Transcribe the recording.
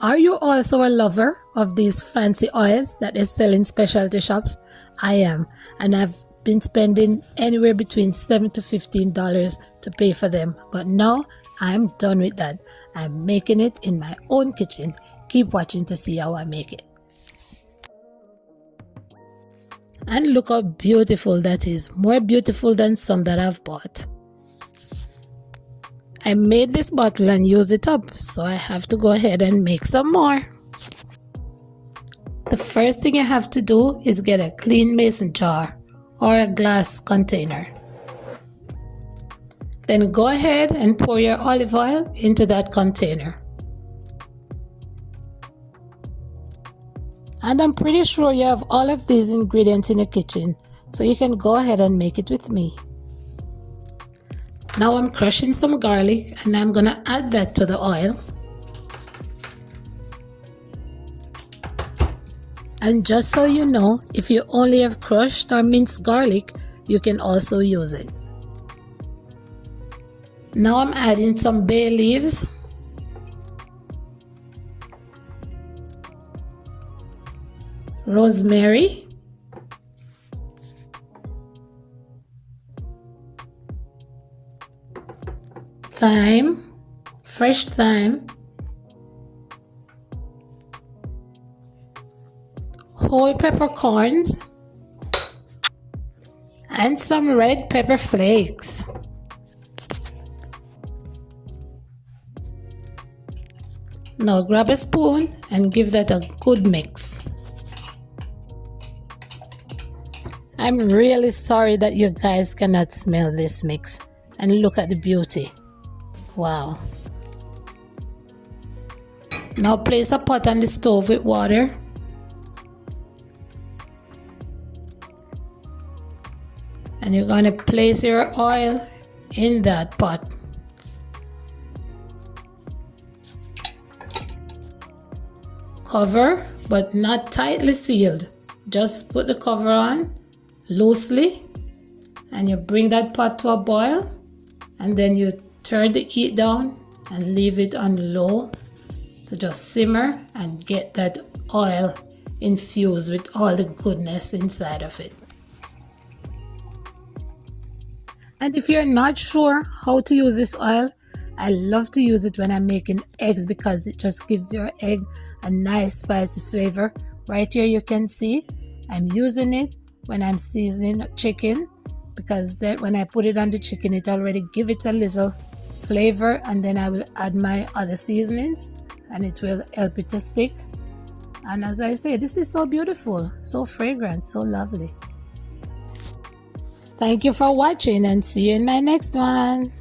Are you also a lover of these fancy oils that they sell in specialty shops? I am, and I've been spending anywhere between $7 to $15 to pay for them. But now I'm done with that. I'm making it in my own kitchen. Keep watching to see how I make it. And look how beautiful that is. More beautiful than some that I've bought. I made this bottle and used it up, so I have to go ahead and make some more. The first thing you have to do is get a clean mason jar or a glass container. Then go ahead and pour your olive oil into that container. And I'm pretty sure you have all of these ingredients in your kitchen, so you can go ahead and make it with me. Now I'm crushing some garlic and I'm gonna add that to the oil. And just so you know, if you only have crushed or minced garlic, you can also use it. Now I'm adding some bay leaves, rosemary, thyme, fresh thyme, whole peppercorns, and some red pepper flakes. Now grab a spoon and give that a good mix. I'm really sorry that you guys cannot smell this mix, and look at the beauty. Wow. Now place a pot on the stove with water. And you're going to place your oil in that pot. Cover, but not tightly sealed. Just put the cover on loosely and you bring that pot to a boil, and then you turn the heat down and leave it on low to just simmer and get that oil infused with all the goodness inside of it. And if you're not sure how to use this oil, I love to use it when I'm making eggs because it just gives your egg a nice spicy flavor. Right here you can see I'm using it when I'm seasoning chicken, because then when I put it on the chicken it already gives it a little flavor, and then I will add my other seasonings and it will help it to stick. And as I say, this is so beautiful, so fragrant, so lovely. Thank you for watching and see you in my next one.